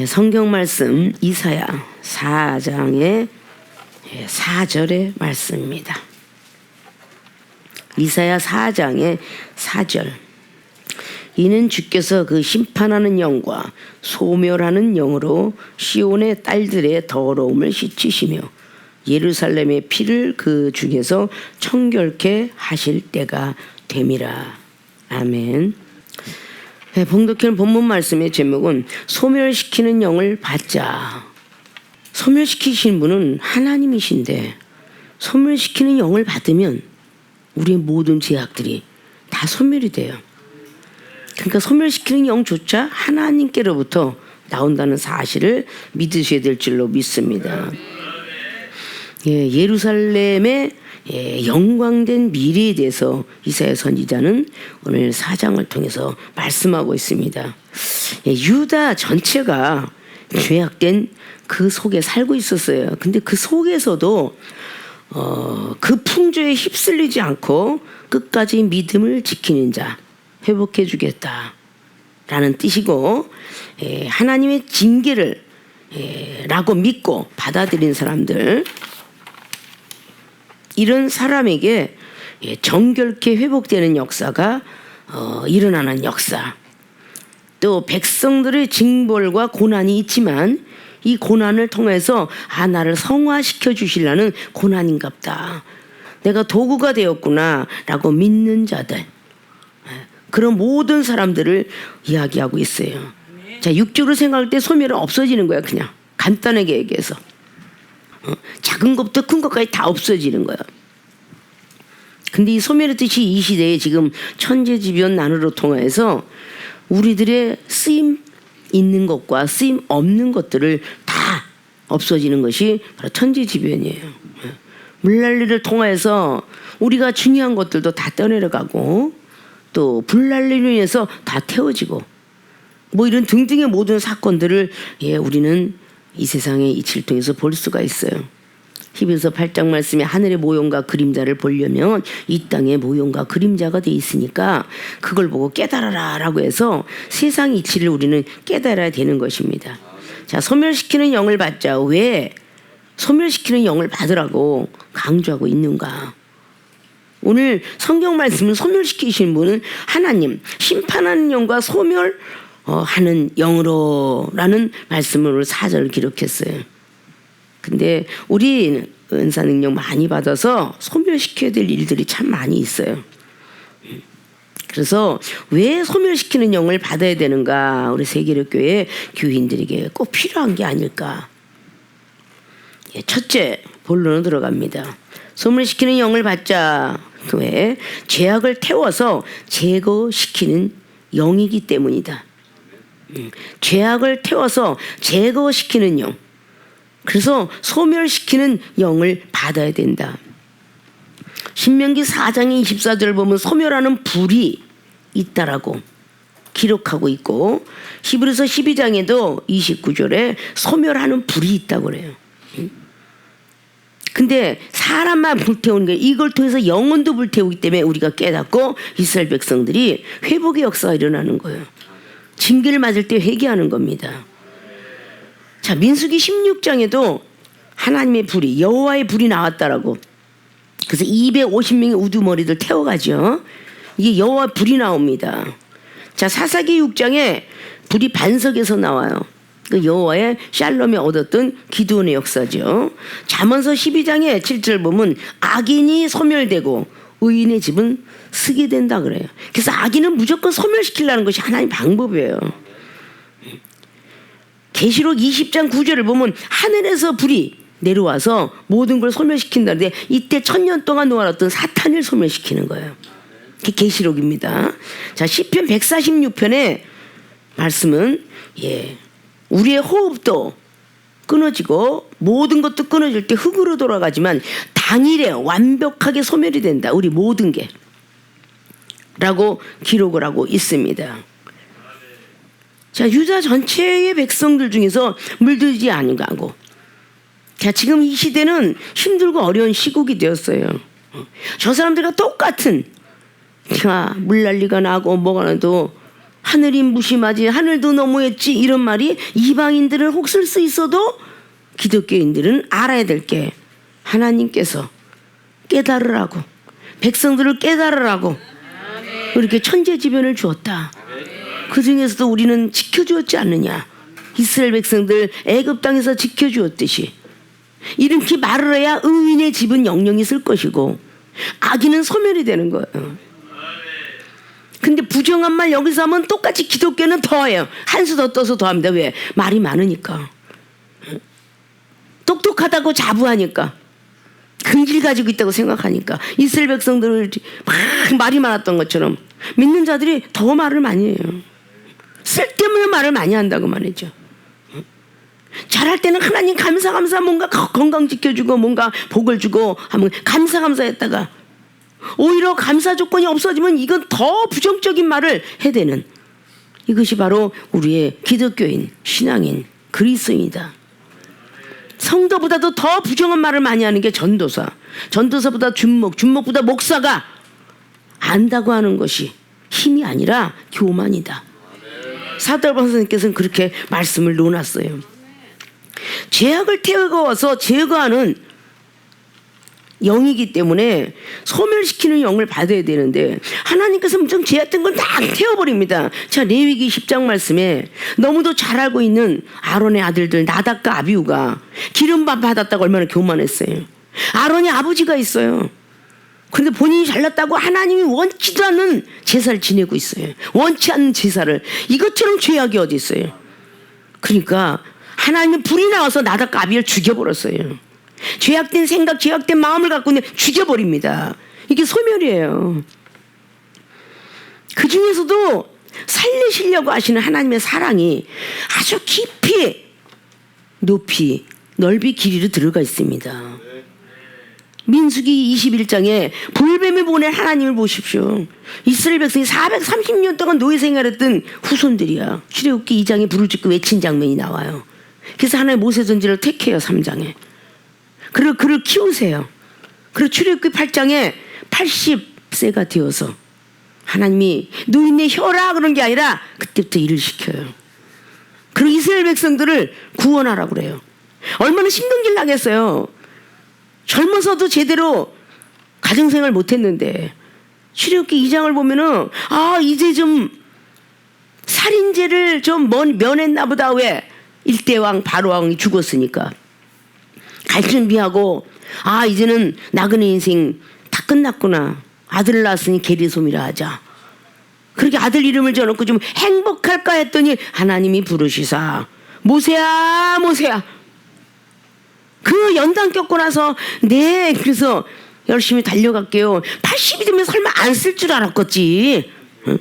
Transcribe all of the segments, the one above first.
성경 말씀 이사야 4장의 4절의 말씀입니다. 이사야 4장의 4절. 이는 주께서 그 심판하는 영과 소멸하는 영으로 시온의 딸들의 더러움을 씻으시며 예루살렘의 피를 그 중에서 청결케 하실 때가 됨이라. 아멘. 봉독해는 본문 말씀의 제목은 소멸시키는 영을 받자. 소멸시키신 분은 하나님이신데 소멸시키는 영을 받으면 우리의 모든 죄악들이 다 소멸이 돼요. 그러니까 소멸시키는 영조차 하나님께로부터 나온다는 사실을 믿으셔야 될 줄로 믿습니다. 예루살렘의 영광된 미래에 대해서 이사야 선지자는 오늘 4장을 통해서 말씀하고 있습니다. 유다 전체가 죄악된 그 속에 살고 있었어요. 근데 그 속에서도 그 풍조에 휩쓸리지 않고 끝까지 믿음을 지키는 자 회복해 주겠다 라는 뜻이고, 하나님의 징계를 라고 믿고 받아들인 사람들, 이런 사람에게 정결케 회복되는 역사가 일어나는 역사, 또 백성들의 징벌과 고난이 있지만 이 고난을 통해서 나를 성화시켜 주시려는 고난인갑다, 내가 도구가 되었구나 라고 믿는 자들, 그런 모든 사람들을 이야기하고 있어요. 자, 육적으로 생각할 때 소멸은 없어지는 거야. 그냥 간단하게 얘기해서 작은 것부터 큰 것까지 다 없어지는 거야. 근데 이 소멸의 뜻이 이 시대에 지금 천재지변 난으로 통해서 우리들의 쓰임 있는 것과 쓰임 없는 것들을 다 없어지는 것이 바로 천재지변이에요. 물난리를 통해서 우리가 중요한 것들도 다 떠내려가고, 또 불난리로 인해서 다 태워지고, 뭐 이런 등등의 모든 사건들을 우리는 이 세상의 이치를 통해서 볼 수가 있어요. 히브리서 8장 말씀에 하늘의 모형과 그림자를 보려면 이 땅의 모형과 그림자가 돼 있으니까 그걸 보고 깨달아라 라고 해서 세상 이치를 우리는 깨달아야 되는 것입니다. 자, 소멸시키는 영을 받자. 왜 소멸시키는 영을 받으라고 강조하고 있는가? 오늘 성경 말씀은 소멸시키신 분은 하나님, 심판하는 영과 소멸하는 영으로 라는 말씀으로 4절을 기록했어요. 근데 우리 은사 능력 많이 받아서 소멸시켜야 될 일들이 참 많이 있어요. 그래서 왜 소멸시키는 영을 받아야 되는가? 우리 세계력교회 교인들에게 꼭 필요한 게 아닐까? 첫째, 본론으로 들어갑니다. 소멸시키는 영을 받자. 왜? 죄악을 태워서 제거시키는 영이기 때문이다. 죄악을 태워서 제거시키는 영. 그래서 소멸시키는 영을 받아야 된다. 신명기 4장의 24절을 보면 소멸하는 불이 있다라고 기록하고 있고, 히브리서 12장에도 29절에 소멸하는 불이 있다고 그래요. 근데 사람만 불태우는 거예요. 이걸 통해서 영혼도 불태우기 때문에 우리가 깨닫고 이스라엘 백성들이 회복의 역사가 일어나는 거예요. 징계를 맞을 때 회개하는 겁니다. 자, 민수기 16장에도 하나님의 불이, 여호와의 불이 나왔다라고. 그래서 250명의 우두머리들 태워가죠. 이게 여호와 불이 나옵니다. 자, 사사기 6장에 불이 반석에서 나와요. 그 여호와의 샬롬에 얻었던 기드온의 역사죠. 잠언서 12장에 7절 보면 악인이 소멸되고 의인의 집은 쓰게 된다 그래요. 그래서 악인은 무조건 소멸시키려는 것이 하나님의 방법이에요. 계시록 20장 9절을 보면 하늘에서 불이 내려와서 모든 걸 소멸시킨다는데, 이때 1000년 동안 놓아놨던 사탄을 소멸시키는 거예요. 그게 계시록입니다. 자, 시편 146편의 말씀은 우리의 호흡도 끊어지고 모든 것도 끊어질 때 흙으로 돌아가지만 당일에 완벽하게 소멸이 된다. 우리 모든 게 라고 기록을 하고 있습니다. 자, 유다 전체의 백성들 중에서 물들지 아니하고, 자, 지금 이 시대는 힘들고 어려운 시국이 되었어요. 저 사람들과 똑같은 물난리가 나고 뭐가 나도 하늘이 무심하지 하늘도 너무했지 이런 말이 이방인들은 혹 쓸 수 있어도 기독교인들은 알아야 될 게 하나님께서 깨달으라고 백성들을 깨달으라고 이렇게 천재지변을 주었다. 그 중에서도 우리는 지켜주었지 않느냐. 이스라엘 백성들 애굽 땅에서 지켜주었듯이 이렇게 말을 해야 의인의 집은 영영이 있을 것이고 악인은 소멸이 되는 거예요. 근데 부정한 말 여기서 하면 똑같이 기독교는 더해요. 한 수 더 떠서 더합니다. 왜? 말이 많으니까. 똑똑하다고 자부하니까. 근질 가지고 있다고 생각하니까. 이스라엘 백성들을 막 말이 많았던 것처럼 믿는 자들이 더 말을 많이 해요. 쓸데없는 말을 많이 한다고 말이죠. 잘할 때는 하나님 감사 뭔가 건강 지켜주고 뭔가 복을 주고 하면 감사했다가 오히려 감사 조건이 없어지면 이건 더 부정적인 말을 해대는 이것이 바로 우리의 기독교인, 신앙인, 그리스도인이다. 성도보다도 더 부정한 말을 많이 하는 게 전도사. 전도사보다 준목보다 목사가 안다고 하는 것이 힘이 아니라 교만이다. 사도바울 선생님께서는 그렇게 말씀을 놓았어요. 죄악을 태워서 제거하는 영이기 때문에 소멸시키는 영을 받아야 되는데 하나님께서 무슨 죄악된 걸 다 태워버립니다. 자, 레위기 10장 말씀에 너무도 잘 알고 있는 아론의 아들들 나답과 아비후가 기름밥 받았다고 얼마나 교만했어요. 아론이 아버지가 있어요. 그런데 본인이 잘났다고 하나님이 원치도 않는 제사를 지내고 있어요. 원치 않는 제사를. 이것처럼 죄악이 어디 있어요. 그러니까 하나님의 불이 나와서 나답과 아비를 죽여버렸어요. 죄악된 생각, 죄악된 마음을 갖고 있는 죽여버립니다. 이게 소멸이에요. 그 중에서도 살리시려고 하시는 하나님의 사랑이 아주 깊이 높이 넓이 길이로 들어가 있습니다. 민수기 21장에 볼뱀을 보낸 하나님을 보십시오. 이스라엘 백성이 430년 동안 노예 생활했던 후손들이야. 출애굽기 2장에 불을 짓고 외친 장면이 나와요. 그래서 하나님 모세전지를 택해요. 3장에. 그리고 그를 키우세요. 그리고 출애굽기 8장에 80세가 되어서 하나님이 노인네 혀라 그런 게 아니라 그때부터 일을 시켜요. 그리고 이스라엘 백성들을 구원하라고 그래요. 얼마나 신경질 나겠어요. 젊어서도 제대로 가정생활 못했는데 출애굽기 2장을 보면은 이제 좀 살인죄를 좀 면했나 보다. 왜? 일대왕 바로왕이 죽었으니까 갈 준비하고 이제는 나그네 인생 다 끝났구나. 아들을 낳았으니 게리솜이라 하자. 그렇게 아들 이름을 지어놓고 좀 행복할까 했더니 하나님이 부르시사 모세야 그 연단 겪고 나서 네 그래서 열심히 달려갈게요. 80이 되면 설마 안 쓸 줄 알았겠지. 응?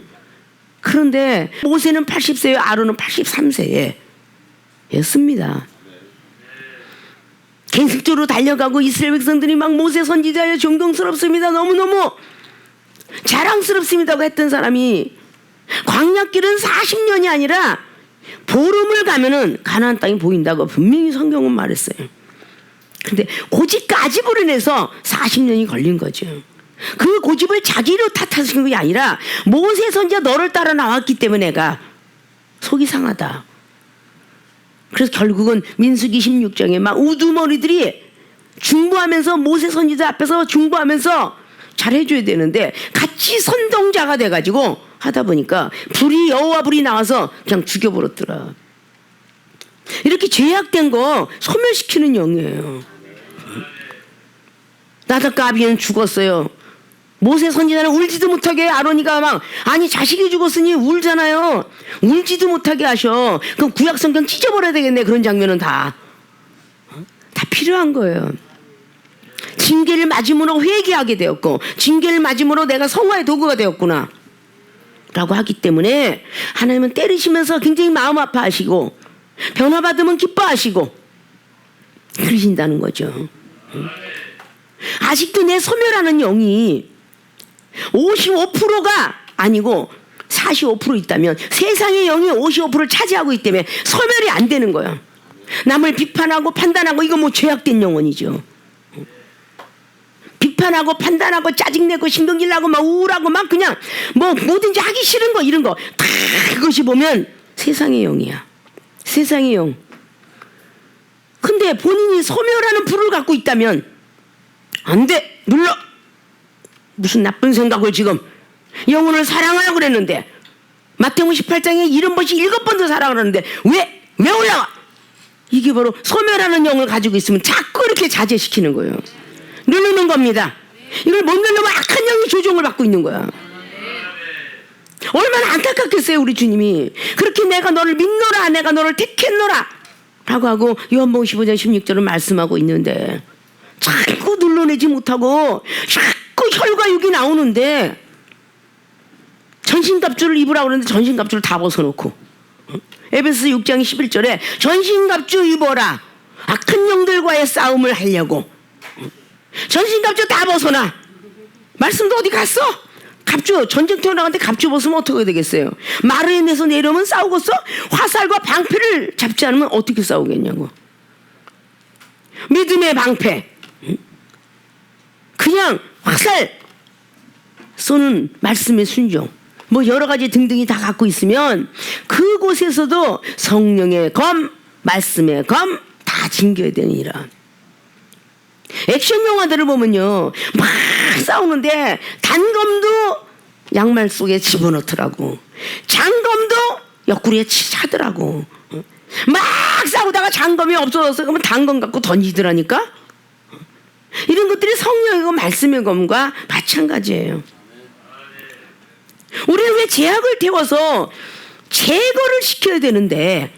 그런데 모세는 80세예요. 아론은 83세에 였습니다. 계속적으로 달려가고 이스라엘 백성들이 막 모세 선지자여 존경스럽습니다. 너무너무 자랑스럽습니다고 했던 사람이 광야길은 40년이 아니라 보름을 가면은 가나안 땅이 보인다고 분명히 성경은 말했어요. 근데 고집까지 부려내서 40년이 걸린 거죠. 그 고집을 자기로 탓하시는 게 아니라 모세 선지자 너를 따라 나왔기 때문에 내가 속이 상하다. 그래서 결국은 민수기 16장에 막 우두머리들이 중보하면서 모세 선지자 앞에서 중보하면서 잘해줘야 되는데 같이 선동자가 돼가지고 하다 보니까 여호와 불이 나와서 그냥 죽여버렸더라. 이렇게 죄악된 거 소멸시키는 영이에요. 나답과 아비는 죽었어요. 모세 선지자는 울지도 못하게 아론이가 자식이 죽었으니 울잖아요. 울지도 못하게 하셔. 그럼 구약 성경 찢어버려야 되겠네. 그런 장면은 다 필요한 거예요. 징계를 맞음으로 회개하게 되었고 징계를 맞음으로 내가 성화의 도구가 되었구나 라고 하기 때문에 하나님은 때리시면서 굉장히 마음 아파하시고 변화받으면 기뻐하시고 그러신다는 거죠. 아직도 내 소멸하는 영이 55%가 아니고 45% 있다면 세상의 영이 55%를 차지하고 있기 때문에 소멸이 안 되는 거예요. 남을 비판하고 판단하고 이거 죄악된 영혼이죠. 비판하고 판단하고 짜증내고 신경질나고 막 우울하고 막 그냥 뭐 뭐든지 하기 싫은 거 이런 거 다 그것이 보면 세상의 영이야. 세상의 영. 근데 본인이 소멸하는 불을 갖고 있다면 안 돼. 눌러. 무슨 나쁜 생각을 지금 영혼을 사랑하라고 그랬는데 마태복음 18장에 70번씩 7번도 사랑을 하는데 왜 올라가? 이게 바로 소멸하는 영을 가지고 있으면 자꾸 이렇게 자제시키는 거예요. 누르는 겁니다. 이걸 못 누르면 악한 영이 조종을 받고 있는 거야. 얼마나 안타깝겠어요 우리 주님이. 그렇게 내가 너를 믿노라 내가 너를 택했노라 라고 하고 요한복음 15장 16절을 말씀하고 있는데 자꾸 눌러내지 못하고 자꾸 혈과 육이 나오는데 전신갑주를 입으라고 그러는데 전신갑주를 다 벗어놓고 에베소 6장 11절에 전신갑주 입어라. 악한 영들과의 싸움을 하려고. 전신갑주 다 벗어놔. 말씀도 어디 갔어? 갑주 전쟁터에 나갔는데 갑주 벗으면 어떻게 되겠어요? 마르엔에서 내려오면 싸우겠어? 화살과 방패를 잡지 않으면 어떻게 싸우겠냐고. 믿음의 방패. 그냥 화살 쏘는 말씀의 순종. 뭐 여러 가지 등등이 다 갖고 있으면 그곳에서도 성령의 검, 말씀의 검 다 징겨야 되니라. 액션 영화들을 보면요 막 싸우는데 단검도 양말 속에 집어넣더라고. 장검도 옆구리에 차더라고. 막 싸우다가 장검이 없어졌어. 그러면 단검 갖고 던지더라니까. 이런 것들이 성령이고 말씀의 검과 마찬가지예요. 우리는 왜 죄악을 태워서 제거를 시켜야 되는데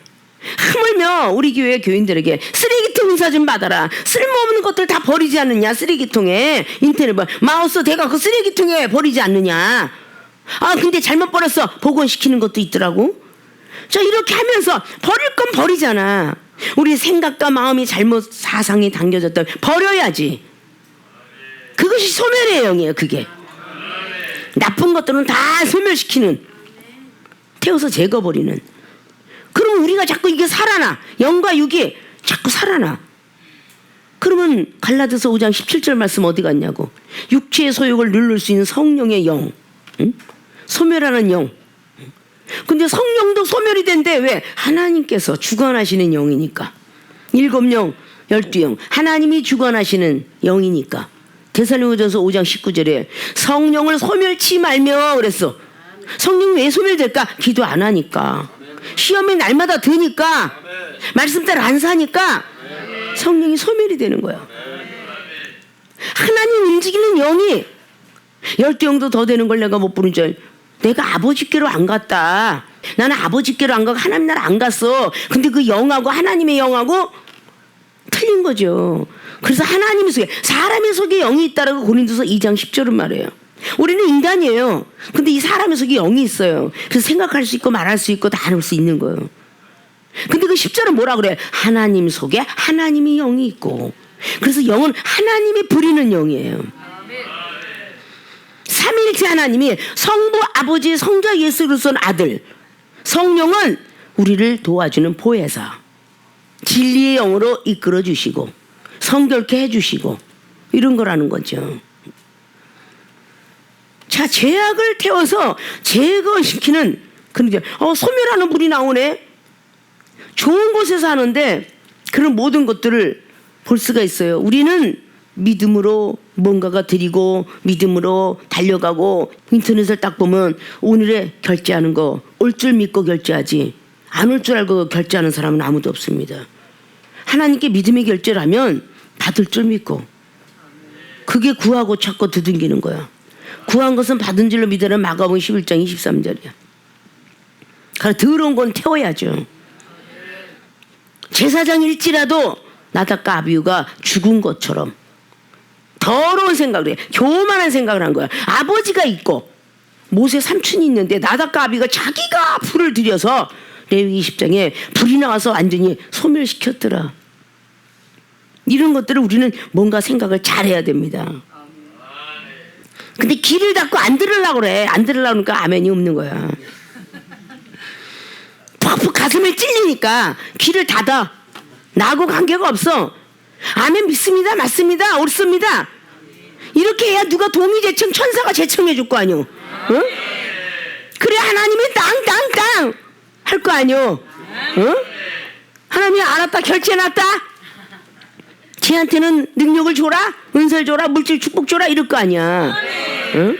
하물며 우리 교회 교인들에게 쓰레기통 인사 좀 받아라. 쓸모없는 것들 다 버리지 않느냐. 쓰레기통에 인터넷 마우스 대가 그 쓰레기통에 버리지 않느냐. 아 근데 잘못 버렸어. 복원시키는 것도 있더라고. 저 이렇게 하면서 버릴 건 버리잖아. 우리 생각과 마음이 잘못 사상이 당겨졌다 버려야지. 그것이 소멸의 영이에요. 그게 나쁜 것들은 다 소멸시키는, 태워서 제거버리는. 그러면 우리가 자꾸 이게 살아나. 영과 육이 자꾸 살아나. 그러면 갈라디아서 5장 17절 말씀 어디 갔냐고. 육체의 소욕을 누를 수 있는 성령의 영, 응? 소멸하는 영. 근데 성령도 소멸이 된대. 왜? 하나님께서 주관하시는 영이니까. 7영, 12영 하나님이 주관하시는 영이니까. 데살로니가전서 5장 19절에 성령을 소멸치 말며 그랬어. 성령 왜 소멸될까? 기도 안 하니까. 시험이 날마다 드니까. 말씀 따라 안 사니까 성령이 소멸이 되는 거야. 하나님 움직이는 영이 12영도 더 되는 걸 내가 못 부른 줄. 내가 아버지께로 안 갔다. 나는 아버지께로 안 가고 하나님 나라 안 갔어. 근데 그 영하고 하나님의 영하고 틀린 거죠. 그래서 하나님 속에, 사람의 속에 영이 있다라고 고린도서 2장 10절은 말해요. 우리는 인간이에요. 근데 이 사람의 속에 영이 있어요. 그래서 생각할 수 있고 말할 수 있고 다 할 수 있는 거예요. 근데 그 10절은 뭐라 그래? 하나님 속에 하나님의 영이 있고. 그래서 영은 하나님이 부리는 영이에요. 삼위일체 하나님이 성부, 아버지, 성자 예수 그리스도의 아들, 성령은 우리를 도와주는 보혜사, 진리의 영으로 이끌어 주시고 성결케 해주시고 이런 거라는 거죠. 자, 죄악을 태워서 제거시키는 그런 게 소멸하는 불이 나오네. 좋은 곳에서 하는데 그런 모든 것들을 볼 수가 있어요. 우리는 믿음으로 뭔가가 드리고 믿음으로 달려가고 인터넷을 딱 보면 오늘에 결제하는 거 올 줄 믿고 결제하지 안 올 줄 알고 결제하는 사람은 아무도 없습니다. 하나님께 믿음의 결제를 하면 받을 줄 믿고 그게 구하고 찾고 두둥기는 거야. 구한 것은 받은 줄로 믿으라. 마가복음 11장 23절이야. 그래서 더러운 건 태워야죠. 제사장일지라도 나답과 아비후가 죽은 것처럼 더러운 생각을 해. 교만한 생각을 한 거야. 아버지가 있고 모세 삼촌이 있는데 나답과 아비가 자기가 불을 들여서 레위기 10장에 불이 나와서 완전히 소멸시켰더라. 이런 것들을 우리는 뭔가 생각을 잘해야 됩니다. 근데 귀를 닫고 안 들으려고 그래. 안 들으려고 그러니까 아멘이 없는 거야. 퍽퍽 가슴을 찔리니까 귀를 닫아. 나하고 관계가 없어. 아멘 믿습니다. 맞습니다. 옳습니다. 이렇게 해야 누가 동의 제청 천사가 제청해 줄 거 아니오. 어? 그래 하나님이 땅땅땅 할 거 아니오. 어? 하나님이 알았다 결제해놨다. 쟤한테는 능력을 줘라, 은사를 줘라, 물질 축복 줘라 이럴 거 아니야. 어?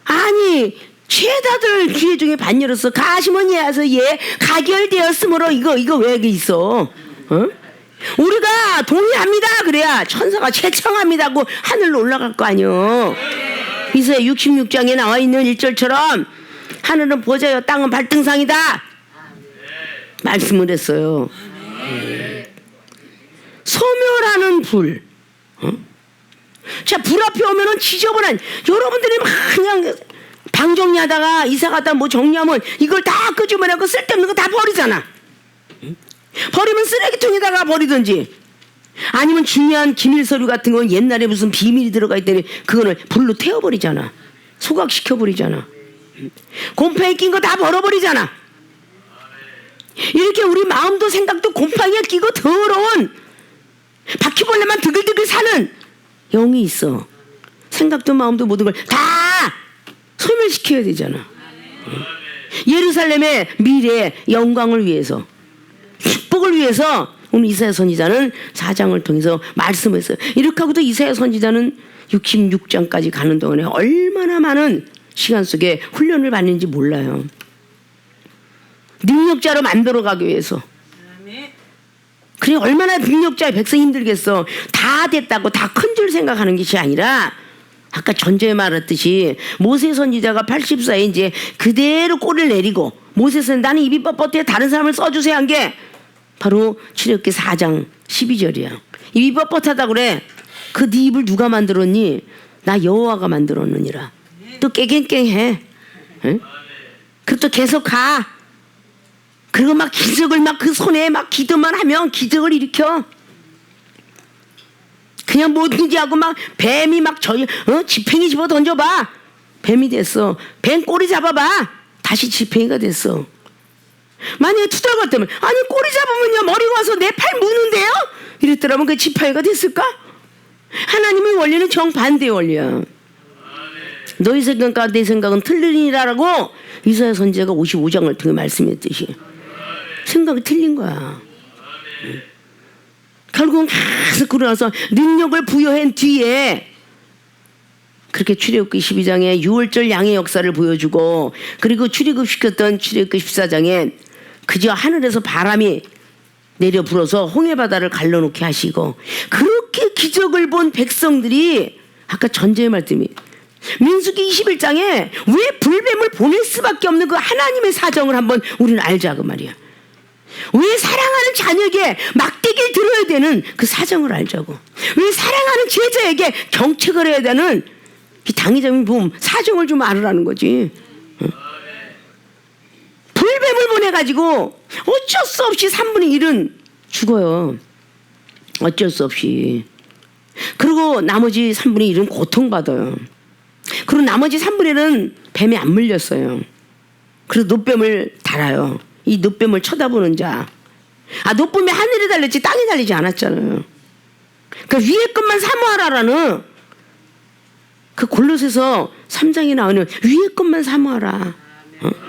아니 죄다들 기회 중에 반 열었어. 가시면 예하서 예 가결되었으므로 이거 왜 여기 있어? 어? 우리가 동의합니다 그래야 천사가 채청합니다고 하늘로 올라갈 거 아니요. 이사야 66장에 나와 있는 1절처럼 하늘은 보좌요 땅은 발등상이다 말씀을 했어요. 소멸하는 불. 어? 자, 불 앞에 오면은 지저분한 여러분들이 막 그냥 방 정리하다가 이사 갔다 뭐 정리하면 이걸 다 끄집어내고 쓸데없는 거 다 버리잖아. 버리면 쓰레기통에다가 버리든지 아니면 중요한 기밀 서류 같은 건 옛날에 무슨 비밀이 들어가 있더니 그거를 불로 태워버리잖아. 소각시켜버리잖아. 곰팡이 낀 거 다 벌어버리잖아. 이렇게 우리 마음도 생각도 곰팡이가 끼고 더러운 바퀴벌레만 드글드글 사는 영이 있어. 생각도 마음도 모든 걸 다 소멸시켜야 되잖아. 예루살렘의 미래 영광을 위해서 축복을 위해서 오늘 이사야 선지자는 4장을 통해서 말씀했어요. 이렇게 하고도 이사야 선지자는 66장까지 가는 동안에 얼마나 많은 시간 속에 훈련을 받는지 몰라요. 능력자로 만들어가기 위해서. 그래 얼마나 능력자의 백성이 힘들겠어. 다 됐다고 다 큰 줄 생각하는 것이 아니라 아까 전제에 말했듯이 모세 선지자가 84에 이제 그대로 꼴을 내리고 모세는 나는 입이 뻣뻣해 다른 사람을 써주세요 한 게 바로 출애굽기 4장 12절이야. 입이 뻣뻣하다 그래. 그 네 입을 누가 만들었니? 나 여호와가 만들었느니라. 또 깨갱깽해. 응? 그리고 또 계속 가. 그리고 막 기적을 막 그 손에 막 기도만 하면 기적을 일으켜. 그냥 뭐든지 하고 막 뱀이 막 지팽이 집어 던져봐. 뱀이 됐어. 뱀 꼬리 잡아봐. 다시 지팽이가 됐어. 만약에 투덜거리면 아니 꼬리 잡으면요 머리가 와서 내 팔 무는데요? 이랬더라면 그 지팡이가 됐을까? 하나님의 원리는 정반대의 원리야. 너희 생각과 내 생각은 틀리니라라고 이사야 선지자가 55장을 통해 말씀했듯이 생각이 틀린 거야. 결국은 계속 그러나서 능력을 부여한 뒤에 그렇게 출애굽기 12장에 6월절 양의 역사를 보여주고 그리고 출애굽시켰던 출애굽기 14장에 그저 하늘에서 바람이 내려 불어서 홍해바다를 갈라놓게 하시고 그렇게 기적을 본 백성들이 아까 전제의 말씀이 민수기 21장에 왜 불뱀을 보낼 수밖에 없는 그 하나님의 사정을 한번 우리는 알자 그 말이야. 왜 사랑하는 자녀에게 막대기를 들어야 되는 그 사정을 알자고. 왜 사랑하는 제자에게 경책을 해야 되는 이 당의적인 보험 사정을 좀 알으라는 거지. 불뱀을 보내가지고 어쩔 수 없이 3분의 1은 죽어요. 어쩔 수 없이. 그리고 나머지 3분의 1은 고통받아요. 그리고 나머지 3분의 1은 뱀에 안 물렸어요. 그리고 노뱀을 달아요. 이 노뱀을 쳐다보는 자. 노뱀이 하늘에 달렸지 땅에 달리지 않았잖아요. 그러니까 위에 것만 사모하라라는 그 골로새서 3장에 나오는 위에 것만 사모하라.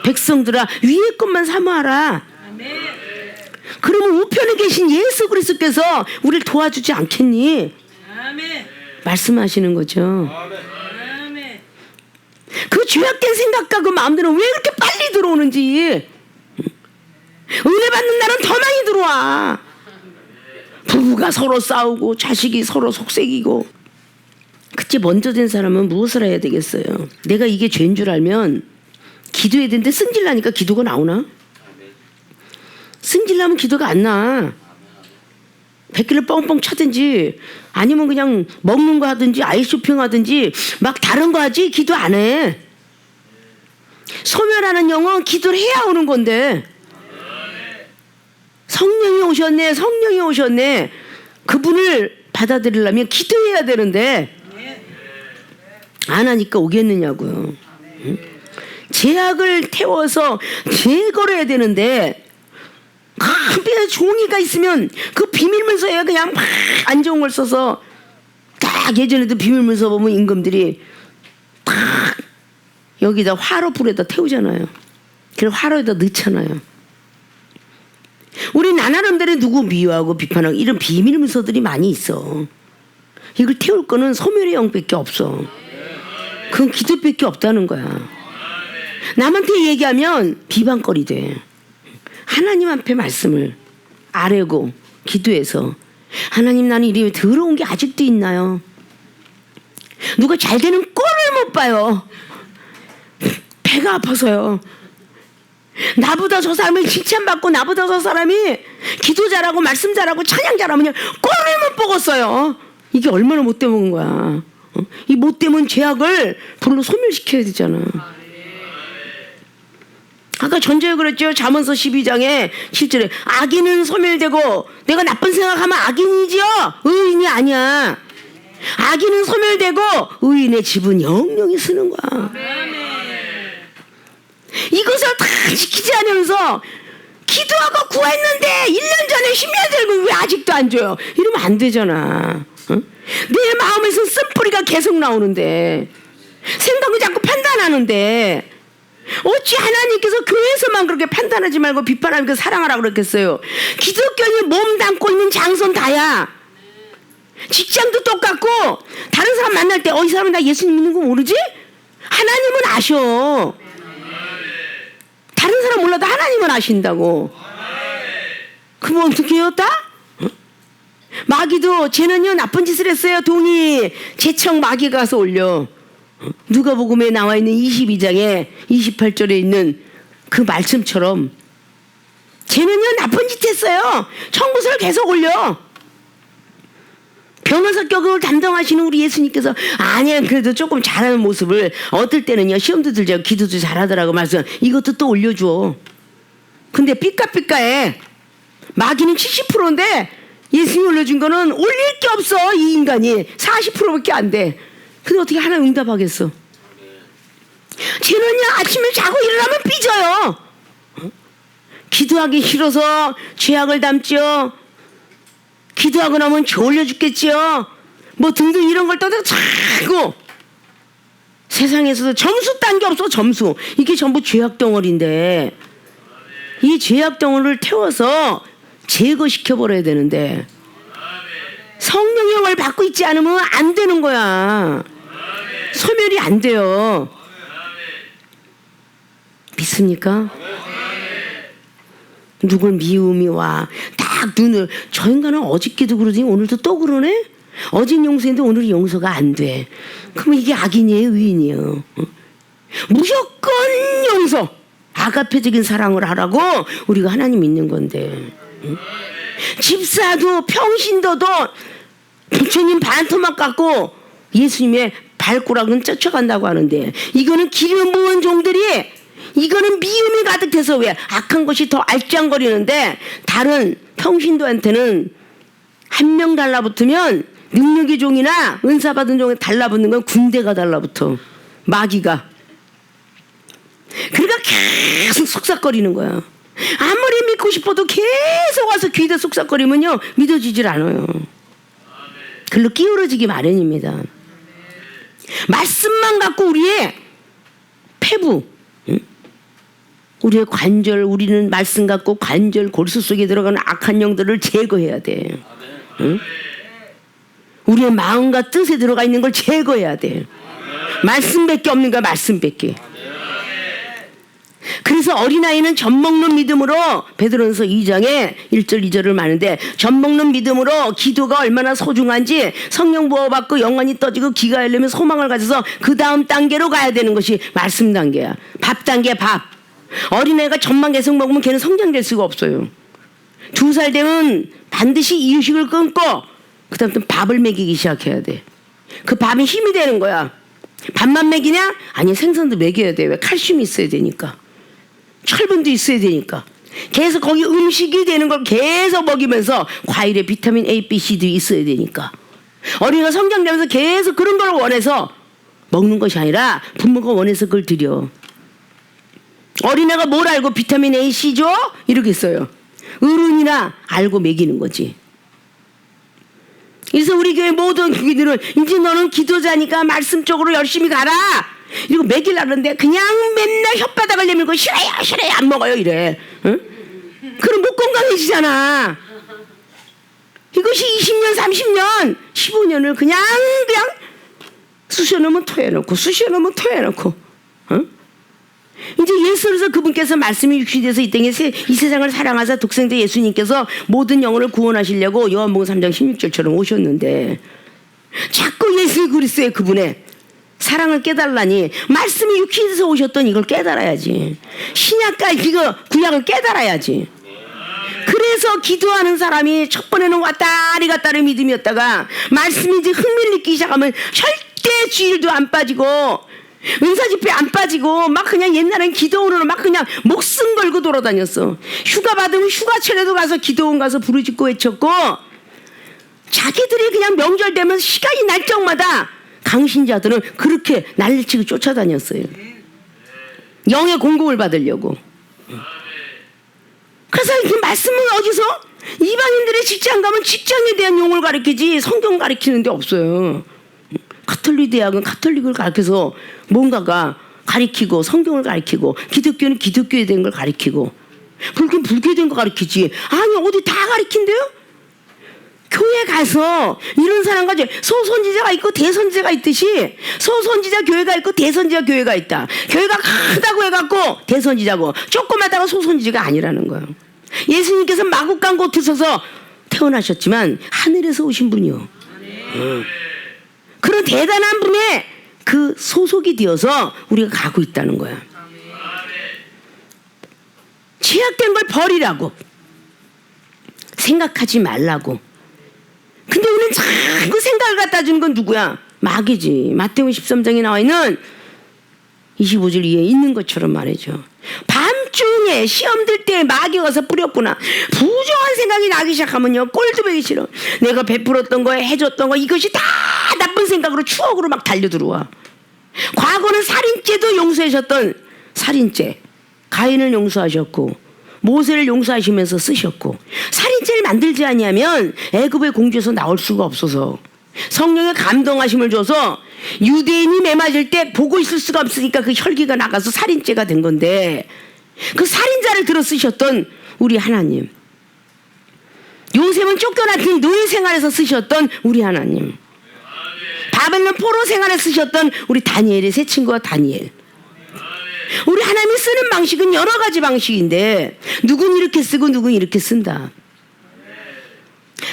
백성들아 위에 것만 사모하라. 그러면 우편에 계신 예수 그리스도께서 우리를 도와주지 않겠니? 말씀하시는 거죠. 그 죄악된 생각과 그 마음들은 왜 그렇게 빨리 들어오는지. 은혜 받는 날은 더 많이 들어와. 부부가 서로 싸우고 자식이 서로 속색이고. 그치 먼저 된 사람은 무엇을 해야 되겠어요? 내가 이게 죄인 줄 알면 기도해야 되는데 승질나니까 기도가 나오나? 승질나면 기도가 안 나. 백기를 뻥뻥 차든지 아니면 그냥 먹는 거 하든지 아이 쇼핑하든지 막 다른 거 하지 기도 안 해. 소멸하는 영은 기도를 해야 오는 건데 성령이 오셨네 성령이 오셨네 그분을 받아들이려면 기도해야 되는데 안 하니까 오겠느냐고요. 죄악을 태워서 제거를 해야 되는데 그 종이가 있으면 그 비밀문서에 그냥 막 안 좋은 걸 써서 딱 딱 예전에도 비밀문서 보면 임금들이 딱 여기다 화로 불에다 태우잖아요. 그래서 화로에다 넣잖아요. 우리 나나름대로 누구 미워하고 비판하고 이런 비밀문서들이 많이 있어. 이걸 태울 거는 소멸의 영밖에 없어. 그건 기도밖에 없다는 거야. 남한테 얘기하면 비방거리 돼. 하나님 앞에 말씀을 아뢰고 기도해서 하나님, 나는 이리 더러운 게 아직도 있나요? 누가 잘 되는 꼴을 못 봐요. 배가 아파서요. 나보다 저 사람을 칭찬받고 나보다 저 사람이 기도 잘하고 말씀 잘하고 찬양 잘하면 꼴을 못 보겠어요. 이게 얼마나 못돼 먹은 거야. 이 못돼 먹은 죄악을 불로 소멸시켜야 되잖아. 아까 전제에 그랬죠. 잠언서 12장에 7절에 악인은 소멸되고, 내가 나쁜 생각하면 악인이지요, 의인이 아니야. 악인은 소멸되고 의인의 집은 영영이 쓰는 거야. 이것을 다 지키지 않으면서 기도하고 구했는데 1년 전에 심해야 되고 왜 아직도 안 줘요? 이러면 안 되잖아. 내 마음에서 쓴뿌리가 계속 나오는데, 생각을 자꾸 판단하는데, 어찌 하나님께서 교회에서만 그렇게 판단하지 말고 비판하니까 사랑하라고 그랬겠어요? 기독교인이 몸 담고 있는 장소는 다야. 직장도 똑같고, 다른 사람 만날 때 이 사람은 나 예수님 믿는 거 모르지? 하나님은 아셔. 다른 사람 몰라도 하나님은 아신다고. 그럼 어떻게 해요? 다? 마귀도 쟤는요 나쁜 짓을 했어요. 동이 제청 마귀가 가서 올려. 누가복음에 나와 있는 22장에 28절에 있는 그 말씀처럼 쟤는요 나쁜 짓 했어요. 청구서를 계속 올려. 변호사 격을 담당하시는 우리 예수님께서 아니야, 그래도 조금 잘하는 모습을 어떨 때는요 시험도 들자고 기도도 잘하더라고 말씀, 이것도 또 올려줘. 근데 삐까삐까해. 마귀는 70%인데 예수님이 올려준 거는 올릴 게 없어. 이 인간이 40%밖에 안 돼. 근데 어떻게 하나 응답하겠어? 쟤는요 아침에 자고 일어나면 삐져요. 기도하기 싫어서 죄악을 담죠. 기도하고 나면 졸려 죽겠지요. 뭐 등등 이런 걸 떠들고 자고. 세상에서도 점수 딴 게 없어. 점수. 이게 전부 죄악 덩어리인데, 이 죄악 덩어리를 태워서 제거시켜버려야 되는데 성령의 영을 받고 있지 않으면 안 되는 거야. 소멸이 안 돼요. 믿습니까? 누굴 미움이 와. 딱 눈을, 저 인간은 어저께도 그러더니 오늘도 또 그러네? 어젠 용서했는데 오늘은 용서가 안 돼. 그러면 이게 악인이에요, 의인이에요? 무조건 용서, 아가페적인 사랑을 하라고 우리가 하나님 믿는 건데. 집사도 평신도도 부처님 반토막 갖고 예수님의 발가락은 쫓아간다고 하는데, 이거는 기름 부은 종들이, 이거는 미움이 가득해서 왜 악한 것이 더 알짱거리는데, 다른 평신도한테는 한 명 달라붙으면 능력의 종이나 은사 받은 종에 달라붙는 건 군대가 달라붙어. 마귀가. 그러니까 계속 속삭거리는 거야. 아무리 믿고 싶어도 계속 와서 귀에다 속삭거리면요 믿어지질 않아요. 글로 끼우러지기 마련입니다. 말씀만 갖고 우리의 폐부, 우리의 관절, 우리는 말씀 갖고 관절 골수 속에 들어가는 악한 영들을 제거해야 돼. 우리의 마음과 뜻에 들어가 있는 걸 제거해야 돼. 말씀밖에 없는 거야, 말씀밖에. 그래서 어린아이는 젖먹는 믿음으로, 베드로전서 2장에 1절 2절을 많은데, 젖먹는 믿음으로 기도가 얼마나 소중한지, 성령 부어받고 영혼이 떠지고 기가 열리면 소망을 가져서 그 다음 단계로 가야 되는 것이 말씀 단계야. 밥 단계, 밥. 어린애가 젖만 계속 먹으면 걔는 성장될 수가 없어요. 2살 되면 반드시 이유식을 끊고 그 다음부터 밥을 먹이기 시작해야 돼. 그 밥이 힘이 되는 거야. 밥만 먹이냐? 아니, 생선도 먹여야 돼. 왜? 칼슘이 있어야 되니까, 철분도 있어야 되니까. 계속 거기 음식이 되는 걸 계속 먹이면서 과일에 비타민 A, B, C도 있어야 되니까. 어린이가 성장되면서 계속 그런 걸 원해서 먹는 것이 아니라 부모가 원해서 그걸 드려. 어린애가 뭘 알고 비타민 A, C 줘? 이러겠어요. 어른이나 알고 먹이는 거지. 그래서 우리 교회 모든 교회들은 이제 너는 기도자니까 말씀 쪽으로 열심히 가라. 이거 먹이려는데 그냥 맨날 혓바닥을 내밀고 싫어요 싫어요 안 먹어요 이래. 응? 그럼 못 건강해지잖아. 이것이 20년 30년 15년을 그냥 쑤셔놓으면 토해놓고 쑤셔놓으면 토해놓고. 응? 이제 예수로서 그분께서 말씀이 육신이 돼서 이 땅에 이 세상을 사랑하사 독생자 예수님께서 모든 영혼을 구원하시려고 요한복음 3장 16절처럼 오셨는데 자꾸 예수 그리스도의 그분의 사랑을 깨달라니 말씀이 육신이 돼서 오셨던 이걸 깨달아야지. 신약과 이거 구약을 깨달아야지. 그래서 기도하는 사람이 첫 번에는 왔다리 갔다리 믿음이었다가 말씀이 이제 흥미를 느끼기 시작하면 절대 주일도 안 빠지고 은사집회 안 빠지고 막 그냥 옛날엔 기도원으로 막 그냥 목숨 걸고 돌아다녔어. 휴가 받으면 휴가철에도 가서 기도원 가서 부르짖고 외쳤고 자기들이 그냥 명절 되면 시간이 날 적마다 강신자들은 그렇게 난리치고 쫓아다녔어요. 영의 공급을 받으려고. 그래서 그 말씀은 어디서? 이방인들의 직장 가면 직장에 대한 용어를 가르치지 성경 가르치는 데 없어요. 가톨릭 대학은 가톨릭을 가르쳐서 뭔가가 가르치고 성경을 가르치고 기독교는 기독교에 대한 걸 가르치고 불교는 불교에 대한 거 가르치지. 아니 어디 다 가르친대요? 교회 가서 이런 사람 가지. 소선지자가 있고 대선지자가 있듯이 소선지자 교회가 있고 대선지자 교회가 있다. 교회가 크다고 해갖고 대선지자고 조그마다고 소선지자가 아니라는 거예요. 예수님께서 마구간 곳에서 태어나셨지만 하늘에서 오신 분이요. 그런 대단한 분의 그 소속이 되어서 우리가 가고 있다는 거야. 죄악된 걸 버리라고 생각하지 말라고. 근데 우리는 자꾸 생각을 갖다 주는 건 누구야? 마귀지. 마태복음 13장에 나와 있는 25절 이하에 있는 것처럼 말이죠. 밤중에 시험 들 때 마귀가 가서 뿌렸구나. 부정한 생각이 나기 시작하면요 꼴도 보기 싫어. 내가 베풀었던 거 해줬던 거 이것이 다 나쁜 생각으로 추억으로 막 달려들어와. 과거는 살인죄도 용서하셨던 살인죄 가인을 용서하셨고 모세를 용서하시면서 쓰셨고 살인죄를 만들지 아니하면 애굽의 공주에서 나올 수가 없어서 성령의 감동하심을 줘서 유대인이 매 맞을 때 보고 있을 수가 없으니까 그 혈기가 나가서 살인죄가 된 건데 그 살인자를 들어 쓰셨던 우리 하나님. 요셉은 쫓겨났던 노예 생활에서 쓰셨던 우리 하나님. 바벨론 포로 생활에 쓰셨던 우리 다니엘의 세 친구와 다니엘. 우리 하나님이 쓰는 방식은 여러 가지 방식인데 누군 이렇게 쓰고 누군 이렇게 쓴다.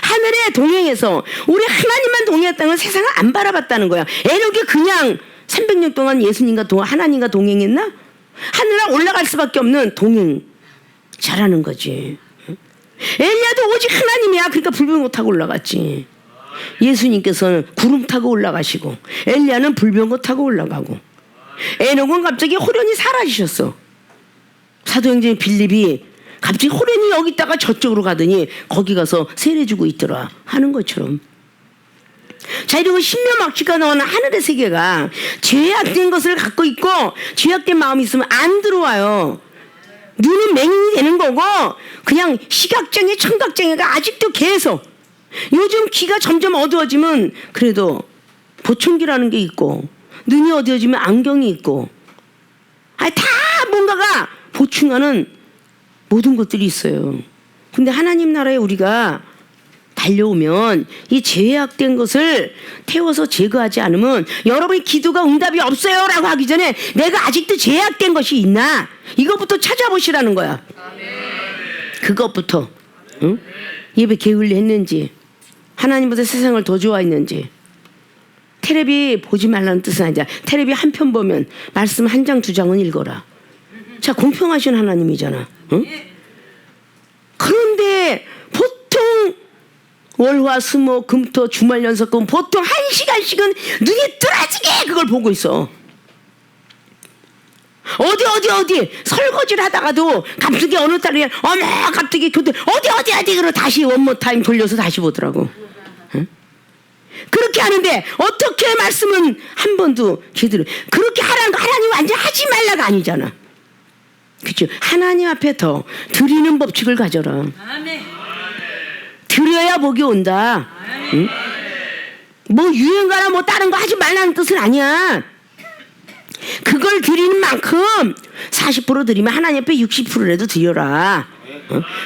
하늘에 동행해서 우리 하나님만 동행했다는 건 세상을 안 바라봤다는 거야. 에녹이 그냥 300년 동안 예수님과 하나님과 동행했나? 하늘에 올라갈 수밖에 없는 동행 잘하는 거지. 엘리야도 오직 하나님이야. 그러니까 불병거 타고 올라갔지. 예수님께서는 구름 타고 올라가시고 엘리야는 불병거 타고 올라가고 에녹은 갑자기 호련히 사라지셨어. 사도행전의 빌립이 갑자기 호련히 여기 있다가 저쪽으로 가더니 거기 가서 세례주고 있더라 하는 것처럼. 자, 이러고 신묘막지가 나오는 하늘의 세계가 죄악된 것을 갖고 있고 죄악된 마음이 있으면 안 들어와요. 눈은 맹인이 되는 거고 그냥 시각장애 청각장애가 아직도 계속. 요즘 귀가 점점 어두워지면 그래도 보청기라는 게 있고 눈이 어두워지면 안경이 있고 다 뭔가가 보충하는 모든 것들이 있어요. 근데 하나님 나라에 우리가 달려오면 이 죄악된 것을 태워서 제거하지 않으면 여러분의 기도가 응답이 없어요 라고 하기 전에 내가 아직도 죄악된 것이 있나 이것부터 찾아보시라는 거야. 그것부터. 응? 예배 게을리 했는지 하나님보다 세상을 더 좋아했는지. 텔레비 보지 말라는 뜻은 아니야. 텔레비 한 편 보면 말씀 한 장 두 장은 읽어라. 자, 공평하신 하나님이잖아. 응? 그런데 보통 월화수목 금토 주말 연속금 보통 1시간씩은 눈이 뜨라지게 그걸 보고 있어. 어디 설거지를 하다가도 갑자기 어느 딸이 어머 갑자기 교대 어디 그러 다시 원모 타임 돌려서 다시 보더라고. 응? 그렇게 하는데 어떻게 말씀은 한 번도 제대로 그렇게 하라는 거 하나님 완전 하지 말라가 아니잖아. 그렇죠? 하나님 앞에 더 드리는 법칙을 가져라. 드려야 복이 온다. 응? 뭐 유행가나 뭐 다른 거 하지 말라는 뜻은 아니야. 그걸 드리는 만큼 40% 드리면 하나님 앞에 60%라도 드려라.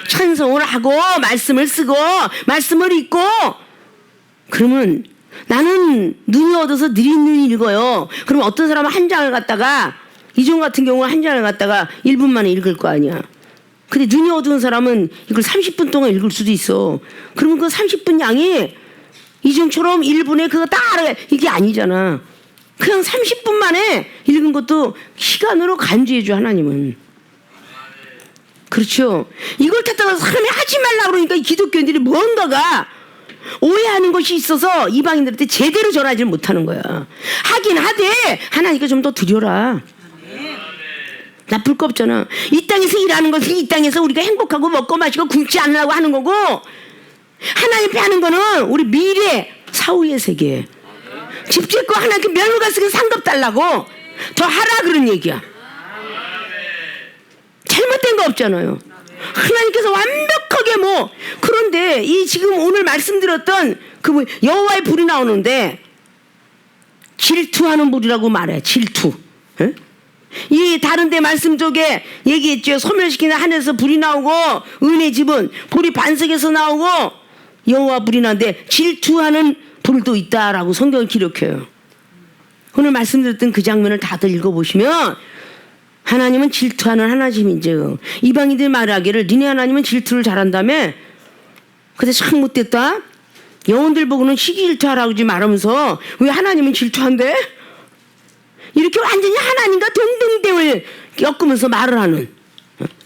찬송을 하고 말씀을 쓰고 말씀을 읽고. 그러면 나는 눈이 얻어서 느린 눈이 읽어요. 그럼 어떤 사람은 한 장을 갖다가 이종 같은 경우는 한 장을 갖다가 1분 만에 읽을 거 아니야. 근데 눈이 어두운 사람은 이걸 30분 동안 읽을 수도 있어. 그러면 그 30분 양이 이종처럼 1분에 그거 따라 이게 아니잖아. 그냥 30분 만에 읽은 것도 시간으로 간주해줘 하나님은. 그렇죠. 이걸 갖다가 사람이 하지 말라 그러니까 이 기독교인들이 뭔가가 오해하는 것이 있어서 이방인들한테 제대로 전하지 못하는 거야. 하긴 하되 하나님께 좀 더 드려라. 나쁠 거 없잖아. 이 땅에서 일하는 것은 이 땅에서 우리가 행복하고 먹고 마시고 굶지 않으려고 하는 거고, 하나님 앞에 하는 거는 우리 미래 사후의 세계. 집 짓고 하나님께 멸류관 쓰고 상급 달라고 더 하라 그런 얘기야. 잘못된 거 없잖아요. 하나님께서 완벽하게 뭐. 그런데 이 지금 오늘 말씀드렸던 그 뭐 여호와의 불이 나오는데 질투하는 불이라고 말해. 질투. 에? 이 다른데 말씀 쪽에 얘기했죠. 소멸시키는 하늘에서 불이 나오고 은혜 집은 불이 반석에서 나오고 여호와 불이 나는데 질투하는 불도 있다라고 성경을 기록해요. 오늘 말씀드렸던 그 장면을 다들 읽어보시면 하나님은 질투하는 하나님인즉 이방인들 말하기를 니네 하나님은 질투를 잘한다며. 근데 참 못됐다. 영혼들 보고는 시기 질투하라고 하지 말하면서 왜 하나님은 질투한대? 이렇게 완전히 하나님과 동등됨을 엮으면서 말을 하는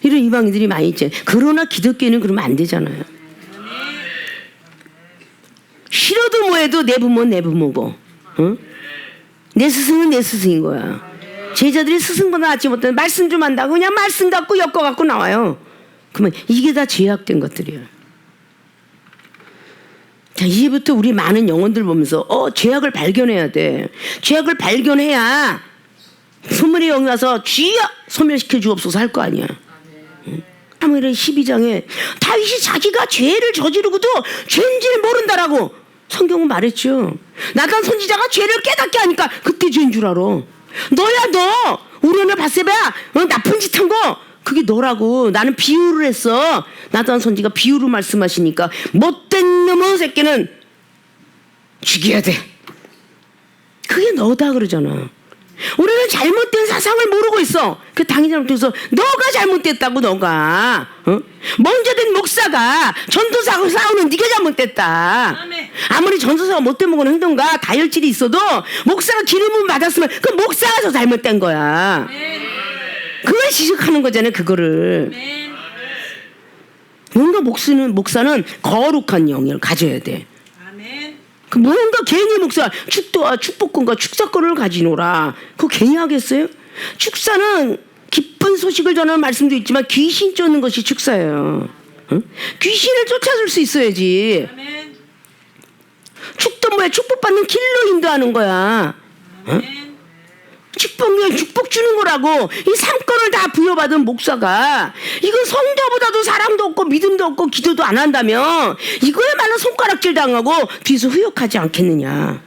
이런 이방인들이 많이 있죠. 그러나 기독교는 그러면 안 되잖아요. 싫어도 뭐해도 내 부모는 내 부모고, 응? 내 스승은 내 스승인 거야. 제자들이 스승보다 낫지 못하는 말씀 좀 한다고 그냥 말씀 갖고 엮어갖고 나와요. 그러면 이게 다 죄악된 것들이에요. 자, 이제부터 우리 많은 영혼들 보면서 죄악을 발견해야 돼. 죄악을 발견해야 소멸의 영이 와서 주여 소멸시켜 주옵소서 할 거 아니야. 사무엘하 12장에 다윗이 자기가 죄를 저지르고도 죄인지를 모른다라고 성경은 말했죠. 나단 선지자가 죄를 깨닫게 하니까 그때 죄인 줄 알아. 너야 너. 우리 오늘 바세바야 나쁜 짓 한 거 그게 너라고. 나는 비유를 했어. 나단 선지가 비유로 말씀하시니까 못된 놈의 새끼는 죽여야 돼. 그게 너다 그러잖아. 우리는 잘못된 사상을 모르고 있어. 그 당의자로서 너가 잘못됐다고. 너가 먼저 된 목사가 전도사하고 싸우는 네가 잘못됐다. 아무리 전도사가 못된 먹은 행동과 다혈질이 있어도 목사가 기름을 받았으면 그 목사가 더 잘못된 거야. 그걸 지적하는 거잖아요. 그거를. 뭔가 목사는 거룩한 영역을 가져야 돼. 그 뭔가 괜히 목사 축도와 축복권과 축사권을 가지노라. 그거 괜히 하겠어요? 축사는 기쁜 소식을 전하는 말씀도 있지만 귀신 쫓는 것이 축사예요. 응? 귀신을 쫓아줄 수 있어야지. 축도 뭐야? 축복받는 길로 인도하는 거야. 응? 축복 주는 거라고. 이 3권을 다 부여받은 목사가 이건 성도보다도 사랑도 없고 믿음도 없고 기도도 안 한다면 이거야말로 손가락질 당하고 뒤에서 후욕하지 않겠느냐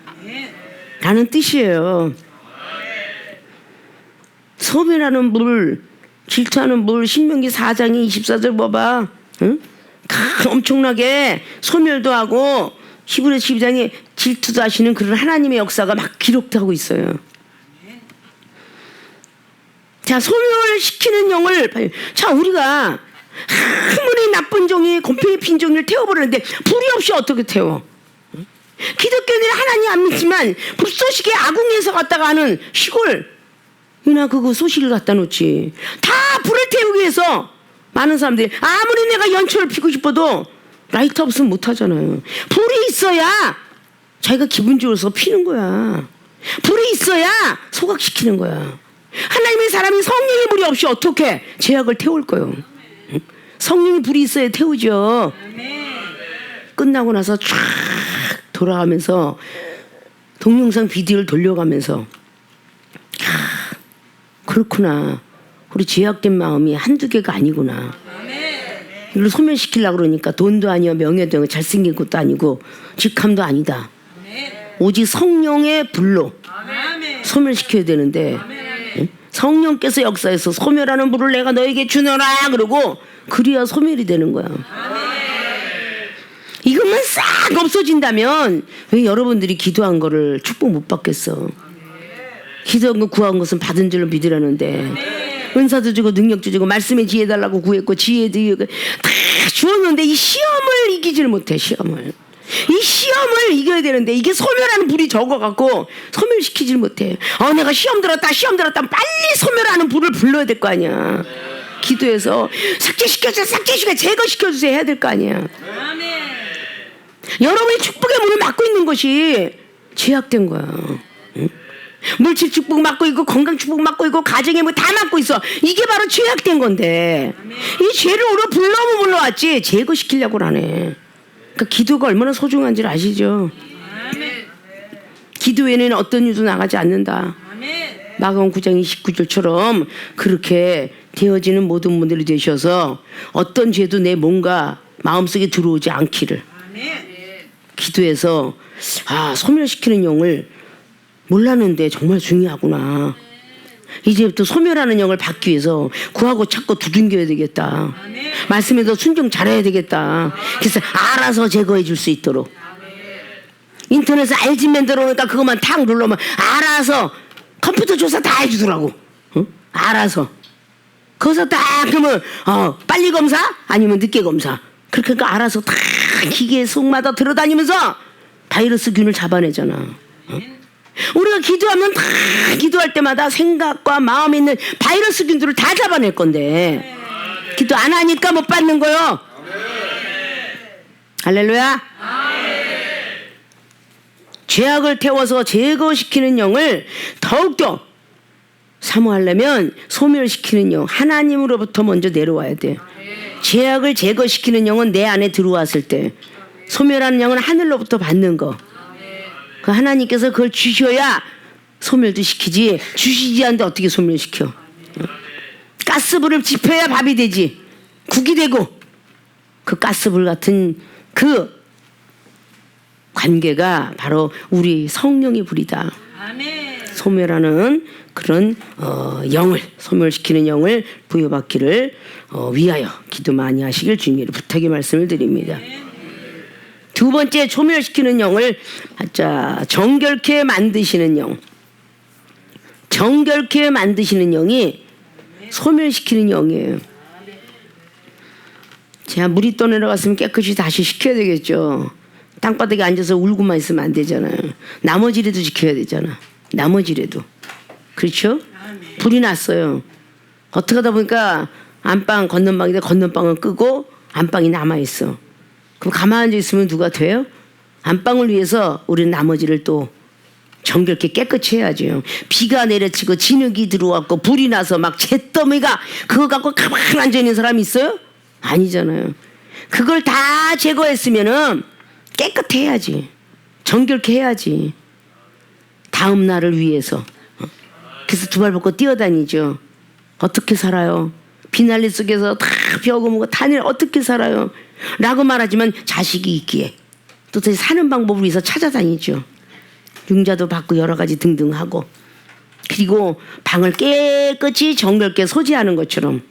라는 뜻이에요. 소멸하는 물, 질투하는 물, 신명기 4장이 24절 봐봐. 응? 엄청나게 소멸도 하고 히브리서 12장에 질투도 하시는 그런 하나님의 역사가 막 기록되고 있어요. 자, 소멸시키는 영을. 자, 우리가 아무리 나쁜 종이 곰팡이 핀 종이를 태워버리는데 불이 없이 어떻게 태워? 기독교인들이 하나님 안 믿지만 불쏘시개 아궁이에서 갖다가 하는 시골 이나 그거 소시를 갖다 놓지. 다 불을 태우기 위해서 많은 사람들이 아무리 내가 연초를 피고 싶어도 라이터 없으면 못하잖아요. 불이 있어야 자기가 기분 좋아서 피는 거야. 불이 있어야 소각시키는 거야. 하나님의 사람이 성령의 불이 없이 어떻게 죄악을 태울 거요? 성령의 불이 있어야 태우죠. 끝나고 나서 쫙 돌아가면서 동영상 비디오를 돌려가면서 그렇구나. 우리 죄악된 마음이 한두 개가 아니구나. 이걸 소멸시키려고 그러니까 돈도 아니야 명예도 아니고 잘생긴 것도 아니고 직함도 아니다. 오직 성령의 불로 소멸시켜야 되는데 성령께서 역사해서 소멸하는 불을 내가 너에게 주노라 그러고 그래야 소멸이 되는 거야. 이것만 싹 없어진다면 왜 여러분들이 기도한 거를 축복 못 받겠어? 기도한 거 구한 것은 받은 줄로 믿으라는데 은사도 주고 능력도 주고 말씀에 지혜 달라고 구했고 지혜도 다 주었는데 이 시험을 이기질 못해. 이 시험을 이겨야 되는데 이게 소멸하는 불이 적어갖고 소멸시키질 못해. 내가 시험 들었다 빨리 소멸하는 불을 불러야 될 거 아니야. 기도해서 삭제시켜주세요 제거시켜주세요 해야 될 거 아니야. 여러분이 축복의 문을 막고 있는 것이 죄악된 거야. 응? 물질 축복 막고 있고 건강 축복 막고 있고 가정의 뭐 다 막고 있어. 이게 바로 죄악된 건데 이 죄를 우리가 불러오면 불러왔지 제거시키려고 하네. 그러니까 기도가 얼마나 소중한지 아시죠? 기도에는 어떤 일도 나가지 않는다. 마가복음 9장 29절처럼 그렇게 되어지는 모든 분들이 되셔서 어떤 죄도 내 몸과 마음속에 들어오지 않기를 기도해서 소멸시키는 영을 몰랐는데 정말 중요하구나. 이제부터 소멸하는 영을 받기 위해서 구하고 찾고 두둥겨야 되겠다. 말씀에도 순종 잘해야 되겠다. 그래서 알아서 제거해 줄 수 있도록 인터넷에 알지면 들어오니까 그것만 탁 눌러면 알아서 컴퓨터 조사 다 해주더라고. 알아서 거기서 딱 그러면 빨리 검사 아니면 늦게 검사 그렇게 알아서 다 기계 속마다 들어다니면서 바이러스 균을 잡아내잖아. 우리가 기도하면 다 기도할 때마다 생각과 마음에 있는 바이러스 균들을 다 잡아낼 건데 기도 안 하니까 못 받는 거요. 할렐루야. 죄악을 태워서 제거시키는 영을 더욱더 사모하려면 소멸시키는 영 하나님으로부터 먼저 내려와야 돼. 죄악을 제거시키는 영은 내 안에 들어왔을 때 소멸하는 영은 하늘로부터 받는 거. 그 하나님께서 그걸 주셔야 소멸도 시키지 주시지 않는데 어떻게 소멸시켜. 가스불을 지펴야 밥이 되지 국이 되고 그 가스불 같은 그 관계가 바로 우리 성령의 불이다. 소멸하는 그런 영을 소멸시키는 영을 부여받기를 위하여 기도 많이 하시길 주님으로 부탁의 말씀을 드립니다. 두 번째 소멸시키는 영을 정결케 만드시는 영. 정결케 만드시는 영이 소멸시키는 영이에요. 제가 물이 떠내려갔으면 깨끗이 다시 시켜야 되겠죠. 땅바닥에 앉아서 울고만 있으면 안 되잖아요. 나머지라도 지켜야 되잖아. 나머지라도. 그렇죠? 불이 났어요. 어떻게 하다 보니까 안방 건넌방인데 건넌방은 끄고 안방이 남아있어. 그럼 가만히 앉아 있으면 누가 돼요? 안방을 위해서 우리는 나머지를 또 정결케 깨끗이 해야죠. 비가 내려치고 진흙이 들어왔고 불이 나서 막 잿더미가 그거 갖고 가만히 앉아 있는 사람이 있어요? 아니잖아요. 그걸 다 제거했으면은 깨끗해야지. 정결케 해야지. 다음 날을 위해서. 그래서 두 발 벗고 뛰어다니죠. 어떻게 살아요? 비난리 속에서 다 벼고무고 탄일 어떻게 살아요? 라고 말하지만 자식이 있기에 또 다시 사는 방법을 위해서 찾아다니죠. 융자도 받고 여러 가지 등등 하고 그리고 방을 깨끗이 정결케 소지하는 것처럼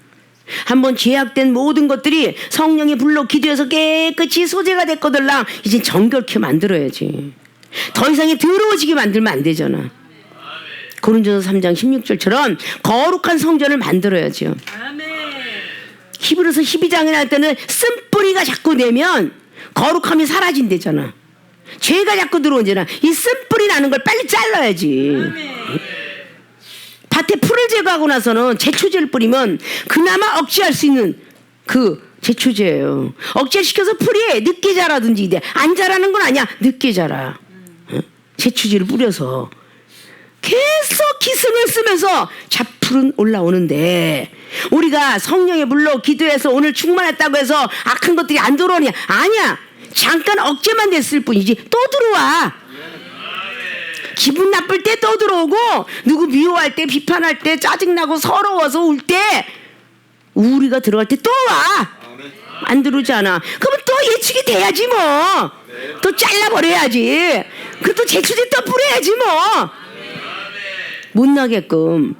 한번 죄악된 모든 것들이 성령이 불러 기도해서 깨끗이 소재가 됐거들랑 이제 정결케 만들어야지. 더 이상이 더러워지게 만들면 안 되잖아. 고린도서 3장 16절처럼 거룩한 성전을 만들어야죠. 히브리서 12장에 날 때는 쓴뿌리가 자꾸 내면 거룩함이 사라진대잖아. 죄가 자꾸 들어오잖아. 이 쓴뿌리 나는 걸 빨리 잘라야지. 밭에 풀을 제거하고 나서는 제초제를 뿌리면 그나마 억제할 수 있는 그 제초제예요. 억제시켜서 풀이 늦게 자라든지 돼. 안 자라는 건 아니야. 늦게 자라. 제초제를 뿌려서 계속 기승을 쓰면서 잡풀은 올라오는데 우리가 성령의 불로 기도해서 오늘 충만했다고 해서 악한 것들이 안 들어오냐? 아니야. 잠깐 억제만 됐을 뿐이지 또 들어와. 기분 나쁠 때 또 들어오고 누구 미워할 때 비판할 때 짜증나고 서러워서 울 때 우리가 들어갈 때 또 와. 안 들어오잖아. 그러면 또 예측이 돼야지 뭐. 또 잘라버려야지. 그리고 또 제초제 또 뿌려야지 뭐. 못 나게끔.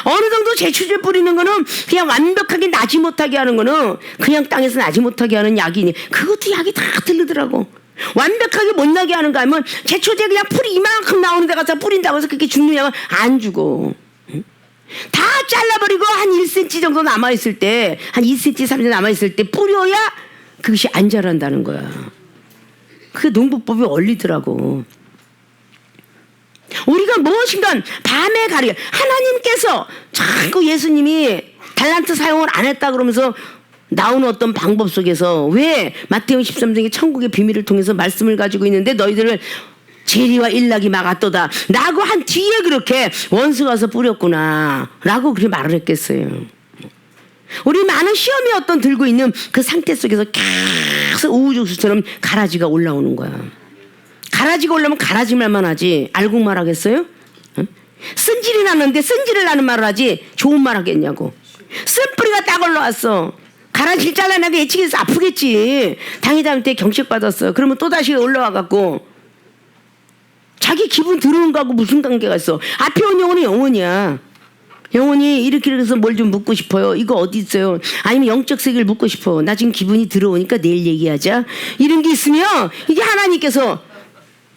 어느 정도 제초제 뿌리는 거는 그냥 완벽하게 나지 못하게 하는 거는 그냥 땅에서 나지 못하게 하는 약이니 그것도 약이 다 들르더라고. 완벽하게 못 나게 하는 거 하면 제초제 그냥 풀이 이만큼 나오는 데 가서 뿌린다고 해서 그렇게 죽느냐면 안 죽어. 다 잘라버리고 한 1cm 정도 남아있을 때, 한 2cm, 3cm 남아있을 때 뿌려야 그것이 안 자란다는 거야. 그게 농부법이 원리더라고. 우리가 무엇인가 밤에 가려. 하나님께서 자꾸 예수님이 달란트 사용을 안 했다 그러면서 나오는 어떤 방법 속에서 왜 마태복음 13장의 천국의 비밀을 통해서 말씀을 가지고 있는데 너희들을 재리와 일락이 막았도다 라고 한 뒤에 그렇게 원수가 와서 뿌렸구나 라고 그렇게 말을 했겠어요. 우리 많은 시험이 어떤 들고 있는 그 상태 속에서 계속 우후죽순처럼 가라지가 올라오는 거야. 가라지가 올라오면 가라지 말만 하지 알곡말 하겠어요? 응? 쓴질이 나는데 쓴질을 나는 말을 하지 좋은 말 하겠냐고. 쓴뿌리가 딱 올라왔어. 가라지를 잘라내고 예측해서 아프겠지. 당의자한테 경책 받았어. 그러면 또다시 올라와갖고 자기 기분 들어온 거하고 무슨 관계가 있어. 앞에 온 영혼은 영혼이야. 영혼이 이렇게 해서 뭘 좀 묻고 싶어요. 이거 어디 있어요? 아니면 영적 세계를 묻고 싶어. 나 지금 기분이 들어오니까 내일 얘기하자. 이런 게 있으면 이게 하나님께서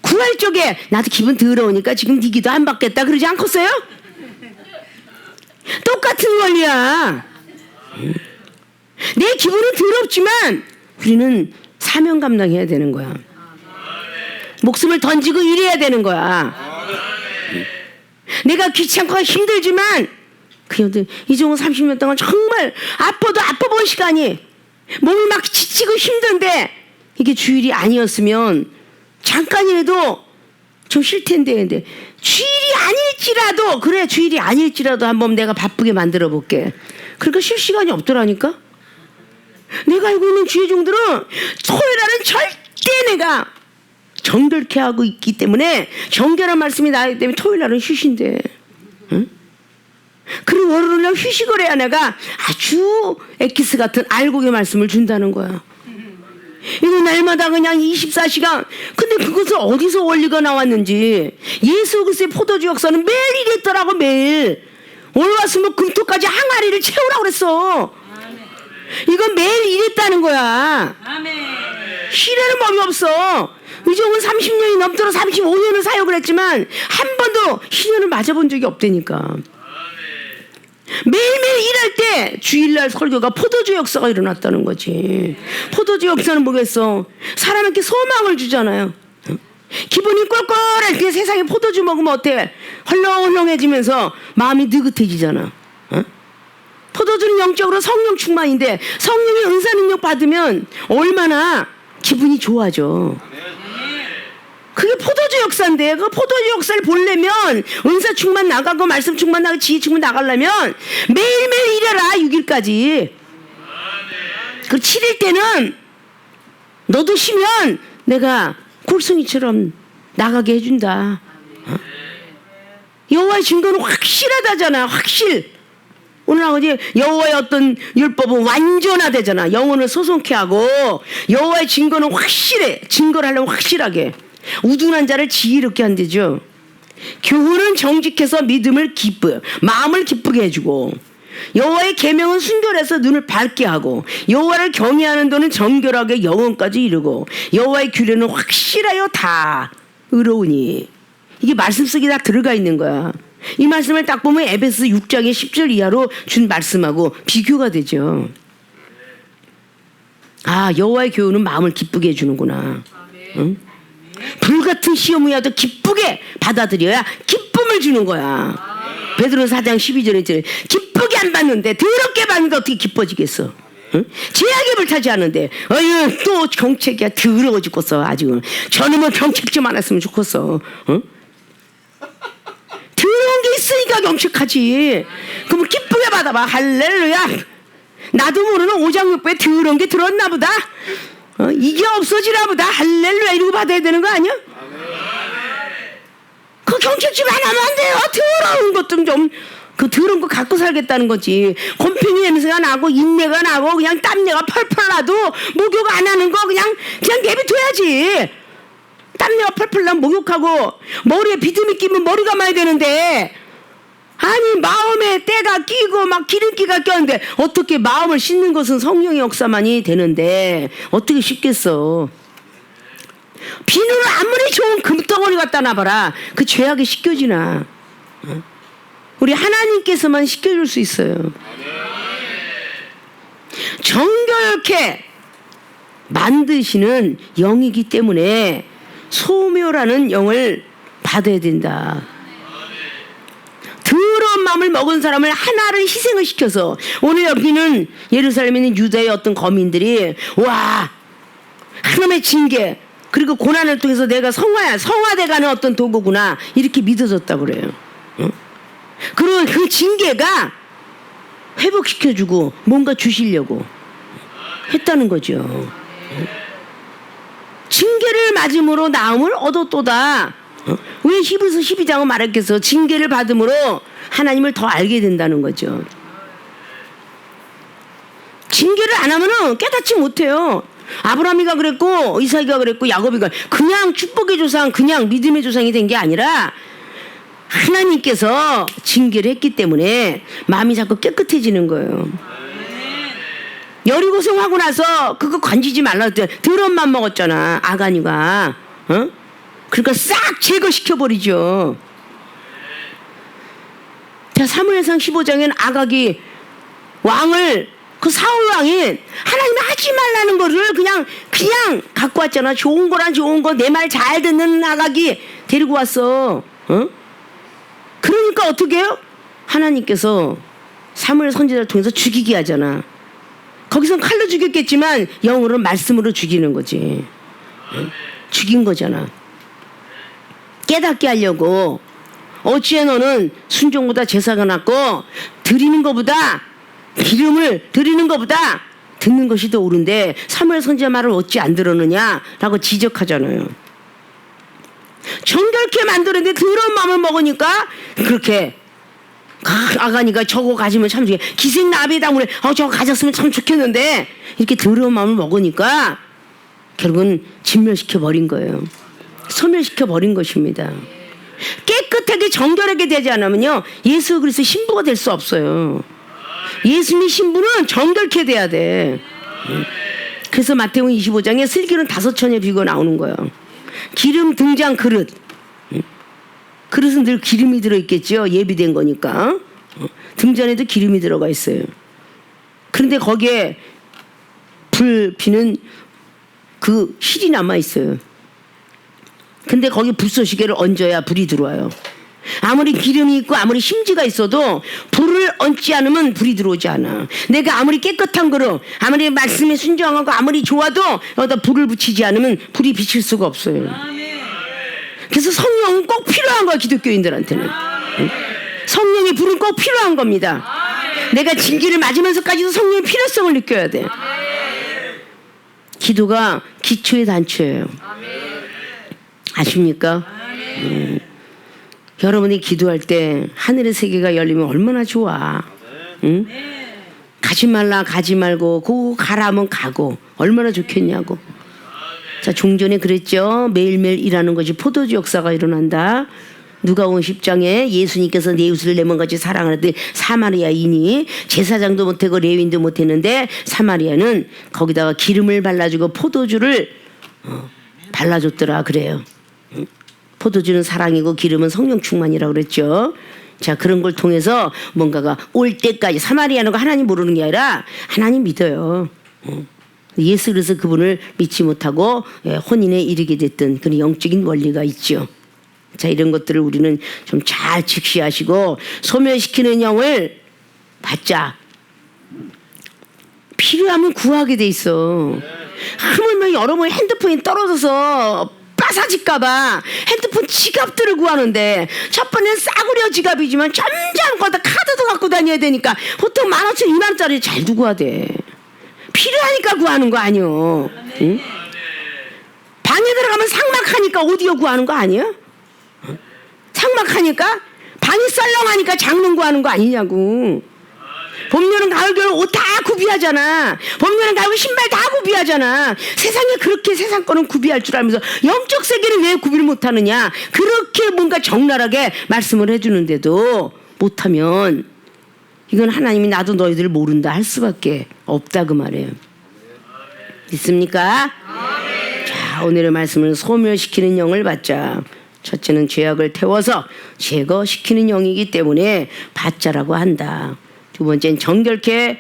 구할 적에 나도 기분 더러우니까 지금 네 기도 안 받겠다 그러지 않겠어요? 똑같은 원리야. 내 기분은 더럽지만 우리는 사명 감당해야 되는 거야. 목숨을 던지고 일해야 되는 거야. 내가 귀찮고 힘들지만 그녀들 이종은 30년 동안 정말 아파도 아파본 시간이 몸이 막 지치고 힘든데 이게 주일이 아니었으면 잠깐이라도 좀 쉴 텐데 근데 주일이 아닐지라도 그래 주일이 아닐지라도 한번 내가 바쁘게 만들어 볼게. 그러니까 쉴 시간이 없더라니까. 내가 알고 있는 주의 종들은 토요일날은 절대 내가 정결케 하고 있기 때문에 정결한 말씀이 나기 때문에 토요일날은 휴신대. 응? 그리고 월요일날 휴식을 해야 내가 아주 엑기스 같은 알곡의 말씀을 준다는 거야. 이거 날마다 그냥 24시간. 근데 그것은 어디서 원리가 나왔는지. 예수 그리스도의 포도주 역사는 매일 이랬더라고. 매일 올라왔으면 금토까지 항아리를 채우라고 그랬어. 이건 매일 이랬다는 거야. 시대는 법이 없어. 이종은 30년이 넘도록 35년을 사역을 했지만 한 번도 시련을 맞아본 적이 없다니까. 매일매일 일할 때 주일날 설교가 포도주 역사가 일어났다는 거지. 포도주 역사는 뭐겠어? 사람에게 소망을 주잖아요. 기분이 꼴꼴할 때 세상에 포도주 먹으면 어때? 헐렁헐렁해지면서 마음이 느긋해지잖아. 포도주는 영적으로 성령 충만인데 성령의 은사 능력 받으면 얼마나 기분이 좋아져. 그게 포도주 역사인데 그 포도주 역사를 보려면 은사 충만 나가고 말씀 충만 나가고 지혜 충만 나가려면 매일매일 일해라 6일까지. 그 7일 때는 너도 쉬면 내가 골송이처럼 나가게 해준다. 여호와의 증거는 확실하다잖아. 확실. 오늘 아버지 여호와의 어떤 율법은 완전하대잖아. 영혼을 소송케 하고 여호와의 증거는 확실해. 증거를 하려면 확실하게. 우둔한 자를 지혜롭게 한대죠. 교훈은 정직해서 믿음을 마음을 기쁘게 해주고 여호와의 계명은 순결해서 눈을 밝게 하고 여호와를 경외하는 도는 정결하게 영혼까지 이루고 여호와의 규례는 확실하여 다 의로우니. 이게 말씀 속에 다 들어가 있는 거야. 이 말씀을 딱 보면 에베소 6장의 10절 이하로 준 말씀하고 비교가 되죠. 아, 여호와의 교훈은 마음을 기쁘게 해주는구나. 응? 불같은 시험이라도 기쁘게 받아들여야 기쁨을 주는 거야. 베드로 4장 12절에 기쁘게 안 받는데 더럽게 받는데 어떻게 기뻐지겠어? 응? 제약에 불타지 않은데 어휴 또 경책이야. 더러워 죽겠어. 아직은 저놈은 경책 좀 안 했으면 좋겠어. 응? 더러운 게 있으니까 경책하지. 그럼 기쁘게 받아봐. 할렐루야. 나도 모르는 오장육부에 더러운 게 들었나 보다. 이게 없어지나 보다. 할렐루야 이러고 받아야 되는 거 아니야? 그 경책 좀 안 하면 안 돼요. 더러운 것 좀 그 더러운 거 갖고 살겠다는 거지. 곰팡이 냄새가 나고 인내가 나고 그냥 땀내가 펄펄 나도 목욕 안 하는 거 그냥 내비둬야지. 땀내가 펄펄 나면 목욕하고 머리에 비듬이 끼면 머리 감아야 되는데, 아니 마음에 때가 끼고 막 기름기가 꼈는데 어떻게 마음을 씻는 것은 성령의 역사만이 되는데 어떻게 씻겠어. 비누를 아무리 좋은 금덩어리 갖다 놔봐라, 그 죄악이 씻겨지나. 우리 하나님께서만 씻겨줄 수 있어요. 정결케 만드시는 영이기 때문에 소묘라는 영을 받아야 된다. 더러운 마음을 먹은 사람을 하나를 희생을 시켜서, 오늘 여기는 예루살렘에 있는 유다의 어떤 거민들이 와, 하나님의 징계 그리고 고난을 통해서 내가 성화돼가는 어떤 도구구나 이렇게 믿어졌다고 그래요. 그런 그 징계가 회복시켜주고 뭔가 주시려고 했다는 거죠. 징계를 맞음으로 나음을 얻었도다. 왜 히브리서 12장은 말했겠어? 징계를 받음으로 하나님을 더 알게 된다는 거죠. 징계를 안 하면은 깨닫지 못해요. 아브라함이가 그랬고 이삭이가 그랬고 야곱이가 그냥 축복의 조상, 그냥 믿음의 조상이 된 게 아니라 하나님께서 징계를 했기 때문에 마음이 자꾸 깨끗해지는 거예요. 여리고성 하고 나서 그거 건지지 말라 했더니 더러운 맘 먹었잖아, 아간이가. 그러니까 싹 제거시켜버리죠. 자, 사무엘상 15장에는 아각이 왕을, 그 사울 왕이 하나님이 하지 말라는 거를 그냥 갖고 왔잖아. 좋은 거란 좋은 거, 내 말 잘 듣는 아각이 데리고 왔어. 그러니까 어떻게 해요? 하나님께서 사무엘 선지자를 통해서 죽이게 하잖아. 거기선 칼로 죽였겠지만 영으로는 말씀으로 죽이는 거지. 죽인 거잖아. 깨닫게 하려고. 어찌해 너는 순종보다 제사가 낫고 드리는 것보다 기름을 드리는 것보다 듣는 것이 더 옳은데 사무엘 선지자 말을 어찌 안 들었느냐라고 지적하잖아요. 정결케 만들었는데 더러운 마음을 먹으니까 그렇게 아가니가 저거 가지면 참 좋게 기생나비당물에 저거 가졌으면 참 좋겠는데 이렇게 더러운 마음을 먹으니까 결국은 진멸시켜버린 거예요. 소멸시켜버린 것입니다. 깨끗하게 정결하게 되지 않으면요 예수 그리스도의 신부가 될 수 없어요. 예수님의 신부는 정결케 돼야 돼. 그래서 마태복음 25장에 슬기로운 5처녀의 비유가 나오는 거예요. 기름 등장 그릇. 그릇은 늘 기름이 들어있겠죠. 예비된 거니까. 등잔에도 기름이 들어가 있어요. 그런데 거기에 불 피는 그 실이 남아 있어요. 근데 거기 불쏘시개를 얹어야 불이 들어와요. 아무리 기름이 있고 아무리 심지가 있어도 불을 얹지 않으면 불이 들어오지 않아. 내가 아무리 깨끗한 그릇, 아무리 말씀에 순종하고 아무리 좋아도 여기다 불을 붙이지 않으면 불이 비칠 수가 없어요. 그래서 성령은 꼭 필요한 거야, 기독교인들한테는. 성령의 불은 꼭 필요한 겁니다. 내가 징계를 맞으면서까지도 성령의 필요성을 느껴야 돼. 기도가 기초의 단초예요. 아십니까? 여러분이 기도할 때 하늘의 세계가 열리면 얼마나 좋아. 응? 가지 말라 가지 말고 고 가라 하면 가고 얼마나 좋겠냐고. 자, 종전에 그랬죠. 매일매일 일하는 것이 포도주 역사가 일어난다. 누가복음 10장에 예수님께서 내 이웃을 내 몸같이 사랑하는데 사마리아인이 제사장도 못하고 레위인도 못했는데 사마리아는 거기다가 기름을 발라주고 포도주를 발라줬더라 그래요. 포도주는 사랑이고 기름은 성령 충만이라고 그랬죠. 자, 그런 걸 통해서 뭔가가 올 때까지 사마리아는 하나님 모르는 게 아니라 하나님 믿어요. 예수 그래서 그분을 믿지 못하고 혼인에 이르게 됐던 그런 영적인 원리가 있죠. 자, 이런 것들을 우리는 좀 잘 직시하시고 소멸시키는 영을 받자. 필요하면 구하게 돼 있어. 하물며 여러분 핸드폰이 떨어져서 빠사질까봐 핸드폰 지갑들을 구하는데 첫 번째는 싸구려 지갑이지만 점점 거다 카드도 갖고 다녀야 되니까 보통 15,000, 20,000원짜리 잘 두고 하대. 필요하니까 구하는 거 아니요. 응? 방에 들어가면 삭막하니까 오디오 구하는 거 아니야? 삭막하니까 방이 썰렁하니까 장롱 구하는 거 아니냐고. 봄, 여름, 가을, 겨울 옷 다 구비하잖아. 봄, 여름, 가을 신발 다 구비하잖아. 세상에 그렇게 세상 거는 구비할 줄 알면서 영적 세계는 왜 구비를 못하느냐. 그렇게 뭔가 적나라하게 말씀을 해주는데도 못하면 이건 하나님이 나도 너희들 모른다 할 수밖에 없다 그 말이에요. 믿습니까? 자, 오늘의 말씀은 소멸시키는 영을 받자. 첫째는 죄악을 태워서 제거시키는 영이기 때문에 받자라고 한다. 두 번째는 정결케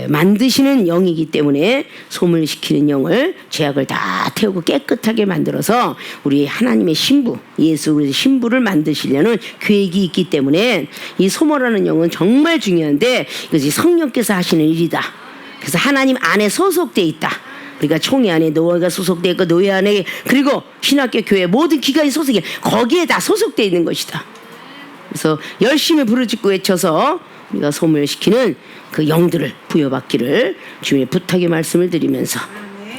만드시는 영이기 때문에 소멸시키는 영을, 죄악을 다 태우고 깨끗하게 만들어서 우리 하나님의 신부, 예수 그리스도의 신부를 만드시려는 계획이 있기 때문에 이 소멸하는 영은 정말 중요한데 이것이 성령께서 하시는 일이다. 그래서 하나님 안에 소속돼 있다. 우리가 총회 안에 노예가 소속돼 있고, 노예 안에 그리고 신학교 교회 모든 기관이 소속이 거기에 다 소속돼 있는 것이다. 그래서 열심히 부르짖고 외쳐서 우리가 소멸시키는 그 영들을 부여받기를 주님의 부탁의 말씀을 드리면서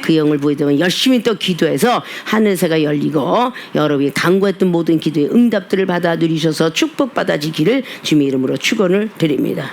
그 영을 부여되면 열심히 또 기도해서 하늘새가 열리고 여러분이 간구했던 모든 기도의 응답들을 받아 누리셔서 축복받아지기를 주님의 이름으로 축원을 드립니다.